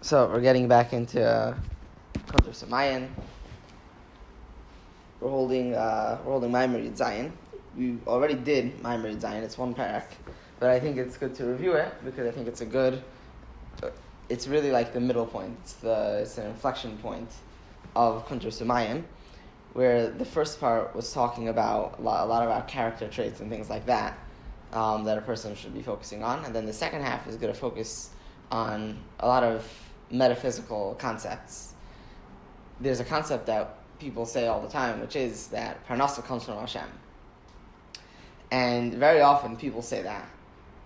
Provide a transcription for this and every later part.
So we're getting back into Kuntreis Umayan. We're holding Maimer Yud Zayin. We already did Maimer Yud Zayin. It's one parak, but I think it's good to review it because I think it's a good. It's really like the middle point. It's an inflection point of Kuntreis Umayan, where the first part was talking about a lot about character traits and things like that that a person should be focusing on, and then the second half is going to focus on a lot of metaphysical concepts. There's a concept that people say all the time, which is that parnasa comes from Hashem. And very often people say that.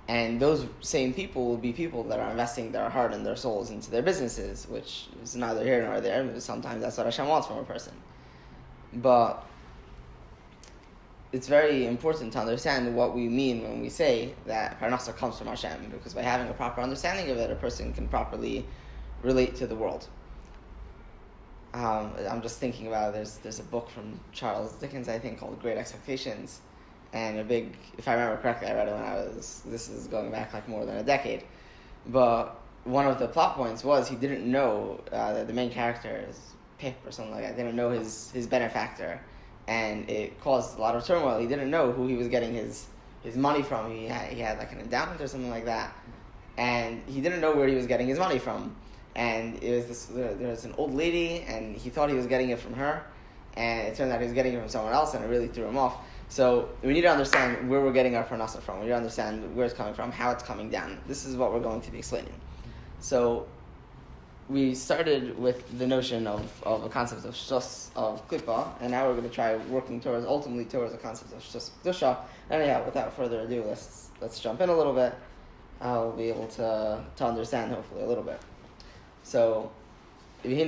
And those same people will be people that are investing their heart and their souls into their businesses, which is neither here nor there. Sometimes that's what Hashem wants from a person. But it's very important to understand what we mean when we say that parnasa comes from Hashem, because by having a proper understanding of it, a person can properly relate to the world. I'm just thinking about there's a book from Charles Dickens, I think, called Great Expectations, and if I remember correctly, I read it this is going back like more than a decade, but one of the plot points was he didn't know that the main character is Pip or something like that, didn't know his benefactor, and it caused a lot of turmoil. He didn't know who he was getting his money from. He had like an endowment or something like that, and he didn't know where he was getting his money from. And it was there was an old lady, and he thought he was getting it from her, and it turned out he was getting it from someone else, and it really threw him off. So we need to understand where we're getting our parnasa from. We need to understand where it's coming from, how it's coming down. This is what we're going to be explaining. So we started with the notion of a concept of shtus, of klipa, and now we're going to try working ultimately towards the concept of shtus kedusha. Anyhow, without further ado, let's jump in a little bit. We'll be able to understand hopefully a little bit. So, you have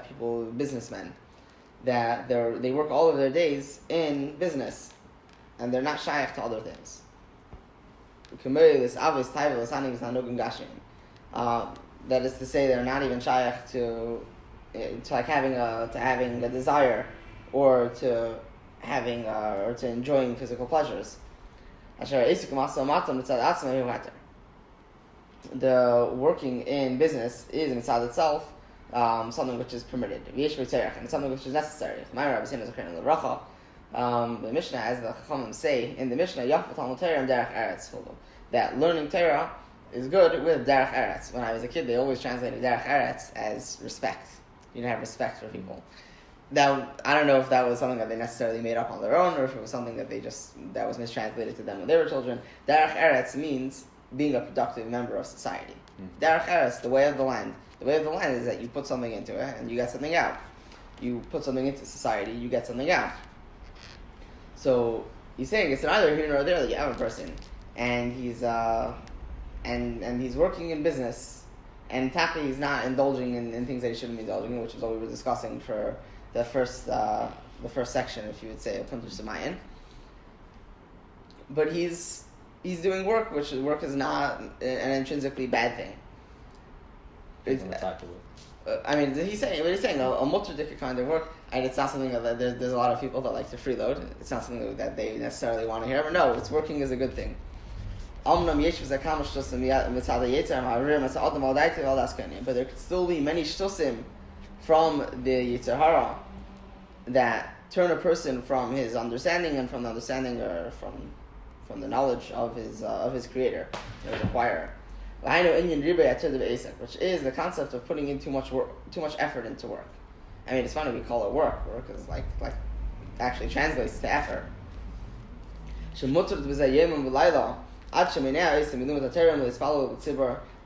people, businessmen, that they work all of their days in business, and they're not shaykh to other things. That is to say, they're not even shaykh to like having a desire, or to enjoying physical pleasures. The working in business is inside itself something which is permitted, and something which is necessary. The Mishnah, as the Chachamim say in the Mishnah, that learning Torah is good with derech eretz. When I was a kid, they always translated derech eretz as respect. You have respect for people. Now, I don't know if that was something that they necessarily made up on their own, or if it was something that that was mistranslated to them when they were children. Derech eretz means being a productive member of society. Derech eretz, the way of the land. The way of the land is that you put something into it and you get something out. You put something into society, you get something out. So he's saying it's neither here nor there that you have a person, and he's and he's working in business, and Taki he's not indulging in things that he shouldn't be indulging in, which is what we were discussing for the first section, if you would say, of Kuntreis Umayan. But he's doing work, which work is not an intrinsically bad thing. He's saying a mutter kind of work, and it's not something that there's a lot of people that like to freeload. It's not something that they necessarily want to hear. But no, it's working is a good thing. But there could still be many shtusim from the Yetzer Hara that turn a person from his understanding, and from the understanding or from the knowledge of his creator, his acquirer. Which is the concept of putting in too much effort into work. I mean, it's funny we call it work. Work is like actually translates to effort.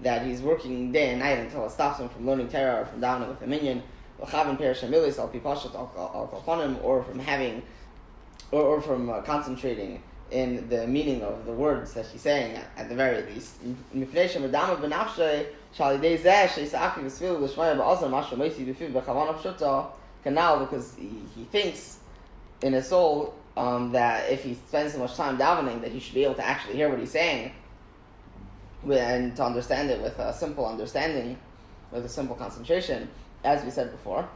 That he's working day and night until it stops him from learning Torah, or from davening with a minion, or from having, or from concentrating in the meaning of the words that he's saying at the very least. Because he thinks in his soul that if he spends so much time davening, that he should be able to actually hear what he's saying, and to understand it with a simple understanding, with a simple concentration, as we said before.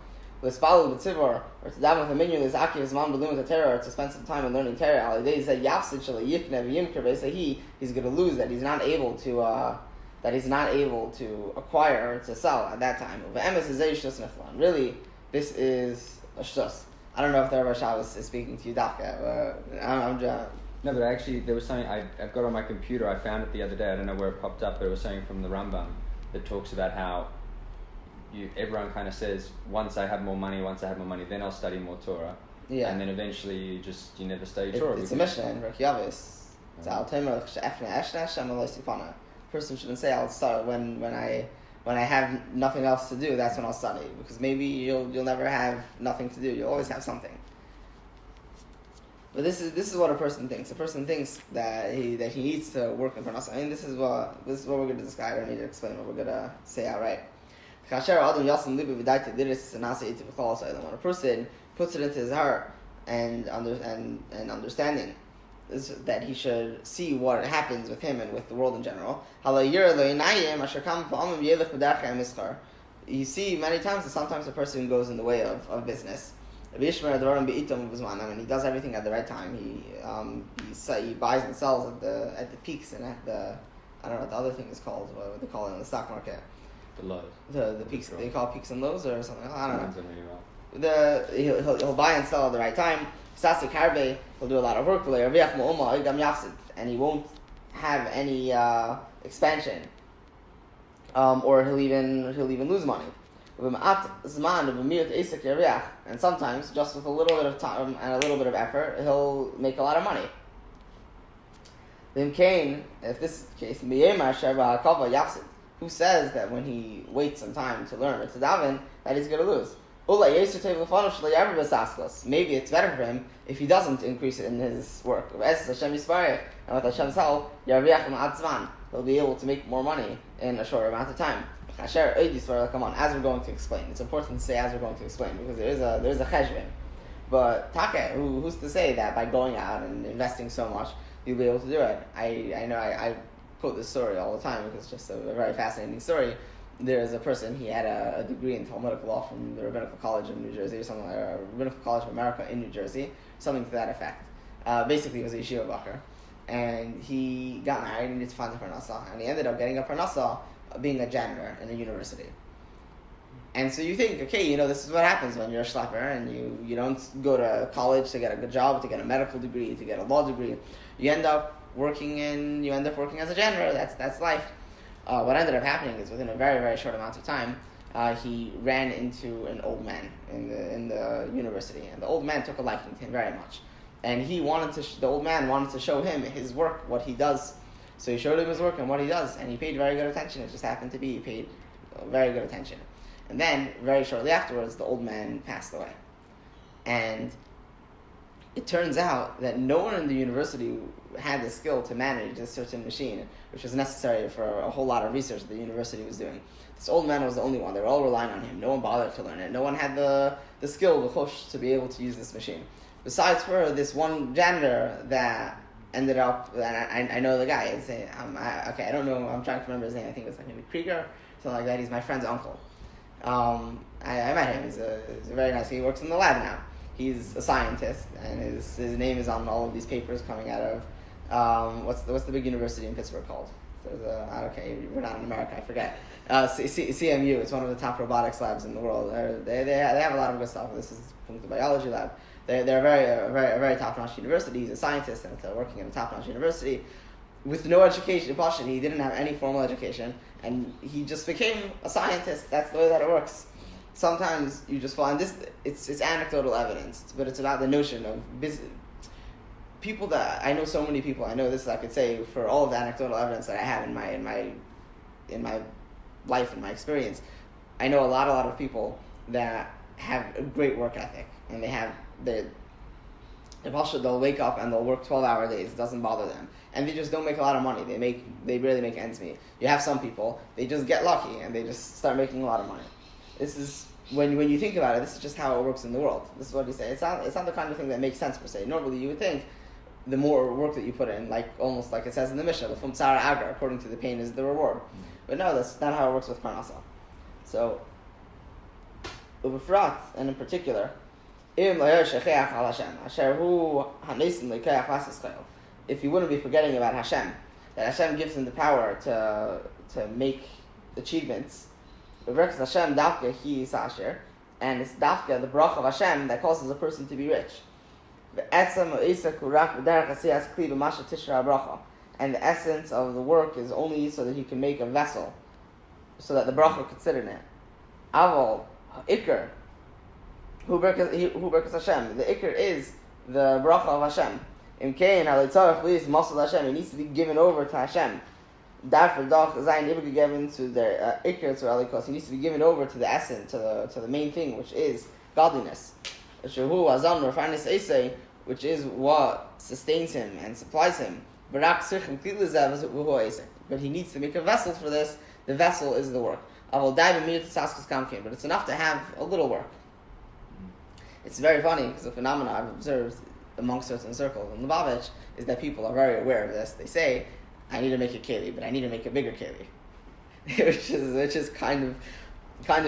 l'spalu b'tzibor, or to daven with a minion l'zaki v'zman b'lum Torah, or to spend some time in learning Torah. Al yidei zeh yafsid shel yikne v'yimker v'esahi, he's going to lose that. He's not able to acquire or to sell at that time. V'emes is zeh shtus neflan. Really, this is a shtus. I don't know if the Rosh Hashanah is speaking to you, Dafka, but I'm just... No, but actually, there was something I've got on my computer. I found it the other day. I don't know where it popped up, but it was something from the Rambam that talks about how everyone kind of says, once I have more money, then I'll study more Torah. Yeah. And then eventually you never study Torah. It's a mission in Reykjavis. Person shouldn't say I'll start when I have nothing else to do. That's when I'll study, because maybe you'll never have nothing to do. You'll always have something. But this is what a person thinks. A person thinks that he needs to work in Parnasa. I mean, this is what we're going to describe. I don't need to explain what we're going to say outright. When a person puts it into his heart and understanding is that he should see what happens with him and with the world in general. You see many times that sometimes a person goes in the way of business. When he does everything at the right time, he buys and sells at the peaks and at the, I don't know what the other thing is called, what they call it in the stock market. The lows. The peaks, they call it peaks and lows or something. I don't know. He'll buy and sell at the right time. He'll do a lot of work, and he won't have any expansion, or he'll even lose money. And sometimes, just with a little bit of time and a little bit of effort, he'll make a lot of money. Then Cain, if this is the case, who says that when he waits some time to learn or to daven, that he's going to lose? Maybe it's better for him if he doesn't increase it in his work. And with Hashem's help, he'll be able to make more money in a shorter amount of time. Come on, as we're going to explain. It's important to say as we're going to explain, because there is a cheshbon. But Take, who's to say that by going out and investing so much, you'll be able to do it? I know I quote this story all the time because it's just a very fascinating story. There's a person, he had a degree in Talmudic law from the Rabbinical College of New Jersey, or something like that, or Rabbinical College of America in New Jersey, something to that effect. Basically, he was a yeshiva bacher. And he got married and needed to find a parnasa, and he ended up getting a parnasa being a janitor in a university. And so you think, okay, this is what happens when you're a schlepper and you don't go to college to get a good job, to get a medical degree, to get a law degree. You end up working as a janitor. That's life. What ended up happening is within a very, very short amount of time, he ran into an old man in the university, and the old man took a liking to him very much. And the old man wanted to show him his work, what he does. So he showed him his work and what he does, and he paid very good attention. It just happened to be he paid very good attention. And then, very shortly afterwards, the old man passed away. And it turns out that no one in the university had the skill to manage this certain machine, which was necessary for a whole lot of research that the university was doing. This old man was the only one. They were all relying on him. No one bothered to learn it. No one had the skill, the chush, to be able to use this machine. Besides for this one janitor that ended up, and I know the guy. I don't know. I'm trying to remember his name. I think it was like maybe Krieger, something like that. He's my friend's uncle. I met him. He's a very nice guy. He works in the lab now. He's a scientist, and his name is on all of these papers coming out of what's the big university in Pittsburgh called? We're not in America. I forget. CMU. It's one of the top robotics labs in the world. They have a lot of good stuff. This is the biology lab. They're a very top-notch university. He's a scientist and working in a top-notch university with no education. He didn't have any formal education, and he just became a scientist. That's the way that it works. Sometimes you just find this. It's anecdotal evidence, but it's about the notion of business. People that I know, so many people I know. This I could say for all of the anecdotal evidence that I have in my life and my experience. I know a lot of people that have a great work ethic, and they'll wake up and they'll work 12-hour days. It doesn't bother them, and they just don't make a lot of money. They barely make ends meet. You have some people, they just get lucky and they just start making a lot of money. This is when you think about it. This is just how it works in the world. This is what you say. It's not the kind of thing that makes sense per se. Normally, you would think the more work that you put in, almost like it says in the Mishnah, the fum tzara agar, according to the pain is the reward. But no, that's not how it works with parnasa. So, Ubefrat, and in particular, if he wouldn't be forgetting about Hashem, that Hashem gives him the power to make achievements, and it's dafka, the brach of Hashem, that causes a person to be rich. And the essence of the work is only so that he can make a vessel, so that the bracha could sit in it. Aval, ikr, who berkas Hashem. The ikr is the bracha of Hashem. Imkein halitzarach leis masal Hashem. It needs to be given over to Hashem. Darfur doch zayin ibn given to the ikr to alikos. He needs to be given over to the essence, to the main thing, which is godliness. Shehu azam refanis eisei, which is what sustains him and supplies him. But he needs to make a vessel for this. The vessel is the work. But it's enough to have a little work. It's very funny because the phenomenon I've observed among certain circles in Lubavitch is that people are very aware of this. They say, I need to make a keli, but I need to make a bigger keli. which is kind of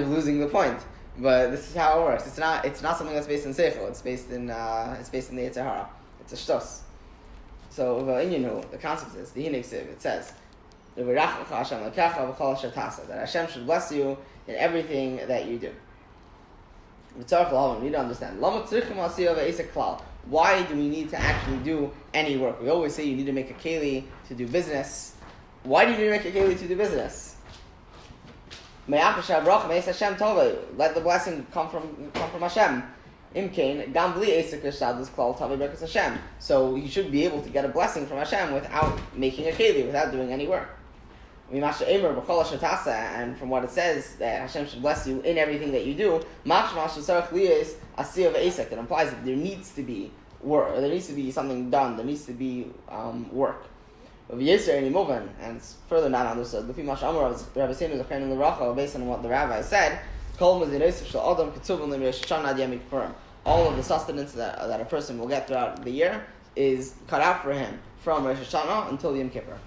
losing the point. But this is how it works. It's not something that's based in seichel. It's based in the Yetzer Hara. It's a shtos. So the concept is the Hinig-Siv. It says that Hashem should bless you in everything that you do. We need to understand. Why do we need to actually do any work? We always say you need to make a keli to do business. Why do you need to make a keli to do business? Let the blessing come from Hashem. So you should be able to get a blessing from Hashem without making a keli, without doing any work. And from what it says that Hashem should bless you in everything that you do, it implies that there needs to be work, or there needs to be something done, there needs to be work. And it's further not understood. Based on what the rabbi said, all of the sustenance that a person will get throughout the year is cut out for him from Rosh Hashanah until Yom Kippur.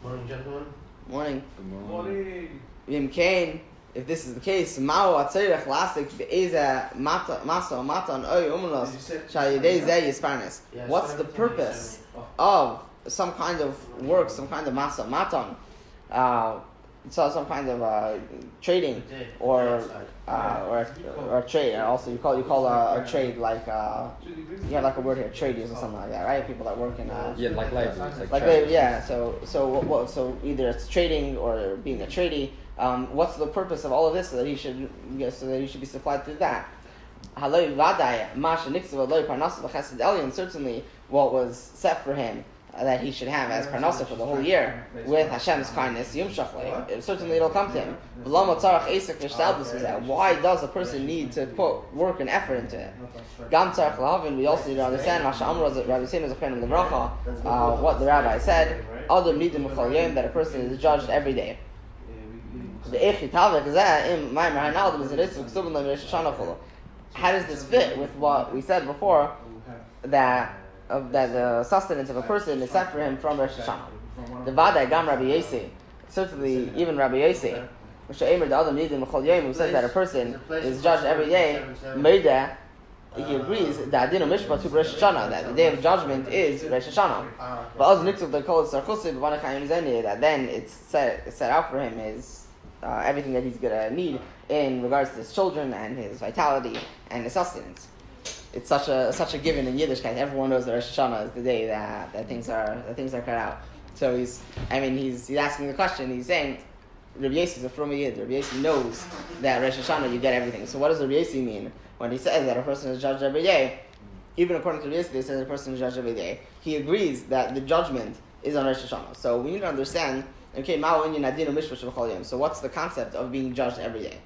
Morning, gentlemen. Morning. Good morning. Yom Kain, if this is the case, what's the purpose of some kind of work, some kind of matan, some kind of trading or trade? And also you call a trade like you have like a word here, tradies or something like that, right? People that work in like labor, like labor, yeah. So either it's trading or being a tradie. What's the purpose of all of this? So that he should be supplied through that. And certainly what was set for him that he should have as parnasa for the whole year with Hashem's kindness, certainly it'll come to him. Why does a person need to put work and effort into it? We also need to understand what the rabbi said, that a person is judged every day. How does this fit with what we said before, that the sustenance of a person is set for him from Rosh Hashanah? The Vadai Gam Rabbi Yossi, certainly even Rabbi Yossi, who says that a person is judged every day, he agrees that the day of judgment is Rosh Hashanah. But that then it's set out for him is everything that he's going to need in regards to his children and his vitality and his sustenance. It's such a given in Yiddishkeit. Everyone knows that Rosh Hashanah is the day that things are cut out. So he's asking the question. He's saying Rabbi Yossi is a from Yid. Rabbi Yossi knows that Rosh Hashanah you get everything. So what does Rabbi Yossi mean when he says that a person is judged every day? Even according to Rabbi Yossi, they say that a person is judged every day. He agrees that the judgment is on Rosh Hashanah. So we need to understand. Okay, so what's the concept of being judged every day?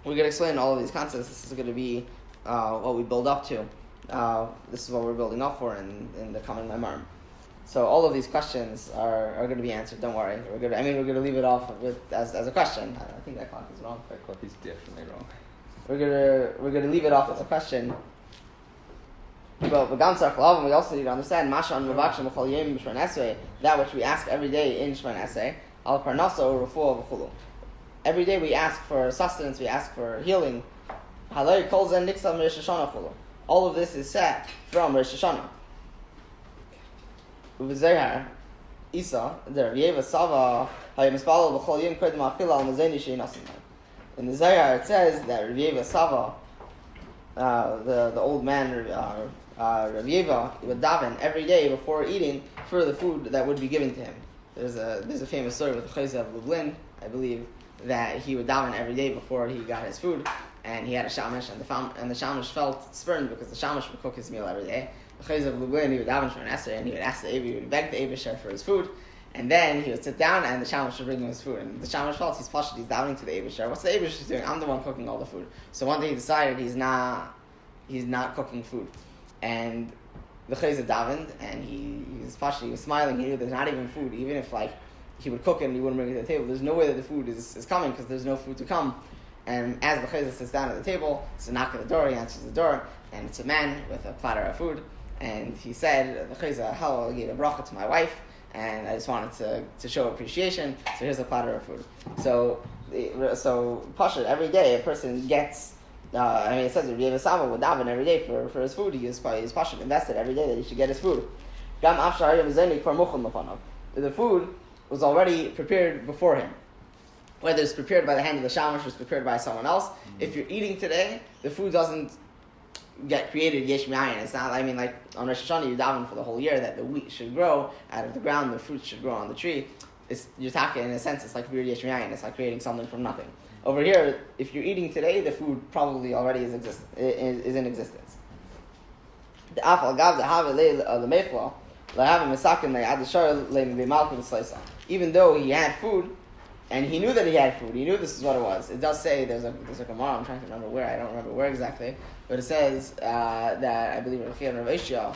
We're going to explain all of these concepts. This is going to be what we build up to. This is what we're building up for in the coming Maimar. So all of these questions are going to be answered. Don't worry. We're going to leave it off as a question. I think that clock is wrong. That clock is definitely wrong. We're going to leave it off as a question. But we also need to understand that which we ask every day in Shemon Esrei, al parnasa or refuah v'chulu. Every day we ask for sustenance, we ask for healing, Halay kol zen nixam Rosh Hashanah chulu. All of this is set from Rosh Hashanah. U'v'zehar, Isa, the Yeva Sava, hayimispalo b'chol yim kodem achila al mazeni she'inasim. In the Zohar it says that Rav Yeva Sava, the old man Rav Yeva, he would daven every day before eating for the food that would be given to him. There's a famous story with the Chayza of Lublin, I believe, that he would daven every day before he got his food, and he had a shamash, and the shamash felt spurned because the shamash would cook his meal every day. The Chayza of Lublin, he would daven for an Esther, and he would ask he would beg the Eibusher for his food, and then he would sit down, and the shamash would bring him his food. And the shamash felt he's pashut, he's davening to the Eibusher. What's the Eibusher doing? I'm the one cooking all the food. So one day he decided he's not cooking food, and the Chayza davened, and he was pashut, he was smiling. He knew there's not even food, even if like he would cook it and he wouldn't bring it to the table. There's no way that the food is coming because there's no food to come. And as the Chayza sits down at the table, it's a knock at the door. He answers the door, and it's a man with a platter of food. And he said, "The Chayza, hello, I gave a bracha to my wife, and I just wanted to show appreciation. So here's a platter of food." So pashut, every day a person gets. It says that Rav Sava would daven every day for his food. He's pashut invested every day that he should get his food. The food was already prepared before him. Whether it's prepared by the hand of the shamash or it's prepared by someone else, if you're eating today, the food doesn't get created yesh me'ayin. It's not, like on Rosh Hashanah you daven for the whole year that the wheat should grow out of the ground, the fruit should grow on the tree. You're talking, in a sense, it's like weird yesh me'ayin. It's like creating something from nothing. Over here, if you're eating today, the food probably already is in existence. Even though he had food, and he knew that he had food, he knew this is what it was. It does say, there's a Gemara, I'm trying to remember where, I don't remember where exactly, but it says that I believe Rav Chia and Rav Ishia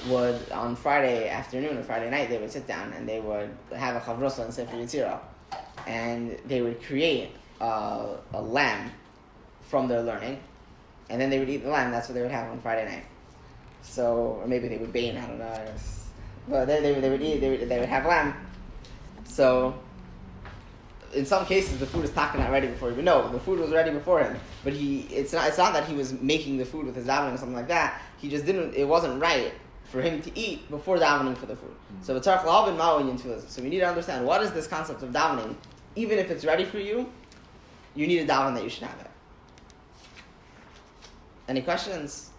would, on Friday afternoon or Friday night, they would sit down and they would have a chavrosa and Sefer Yetzirah, and they would create a lamb from their learning, and then they would eat the lamb. That's what they would have on Friday night. So, or maybe they would bane, I don't know, I guess. But they would have lamb. So, in some cases, the food is not ready before him. But no, the food was ready before him. But it's not that he was making the food with his davening or something like that. He just it wasn't right for him to eat before davening for the food. So we need to understand, what is this concept of davening? Even if it's ready for you, you need a daven that you should have it. Any questions?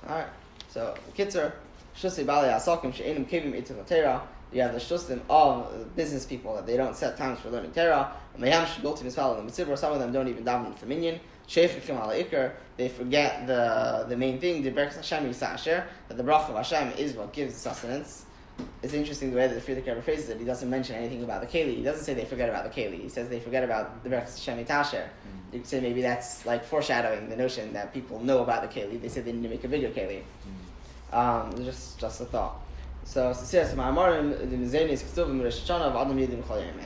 Alright. So, Kitzer, Shusay Bali Asakim She'enim Kevim Itzim Torah. You have the shustim of business people that they don't set times for learning Torah. Some of them don't even daven for minyan. They forget the main thing, the Berkas Hashem Yisasher, that the bracha of Hashem is what gives sustenance. It's interesting the way that the Friedrich Rebbe phrases it. He doesn't mention anything about the keli. He doesn't say they forget about the keli. He says they forget about the Berkas Hashem Yitasher. You could say maybe that's like foreshadowing the notion that people know about the keli. They said they need to make a bigger keli. Just a thought. So and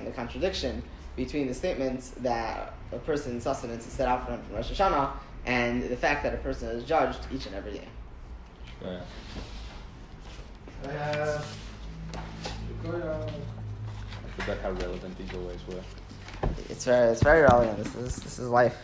the contradiction between the statements that a person's sustenance is set out for him from Rosh Hashanah and the fact that a person is judged each and every day. I forgot how relevant these always were. It's very relevant. This is life.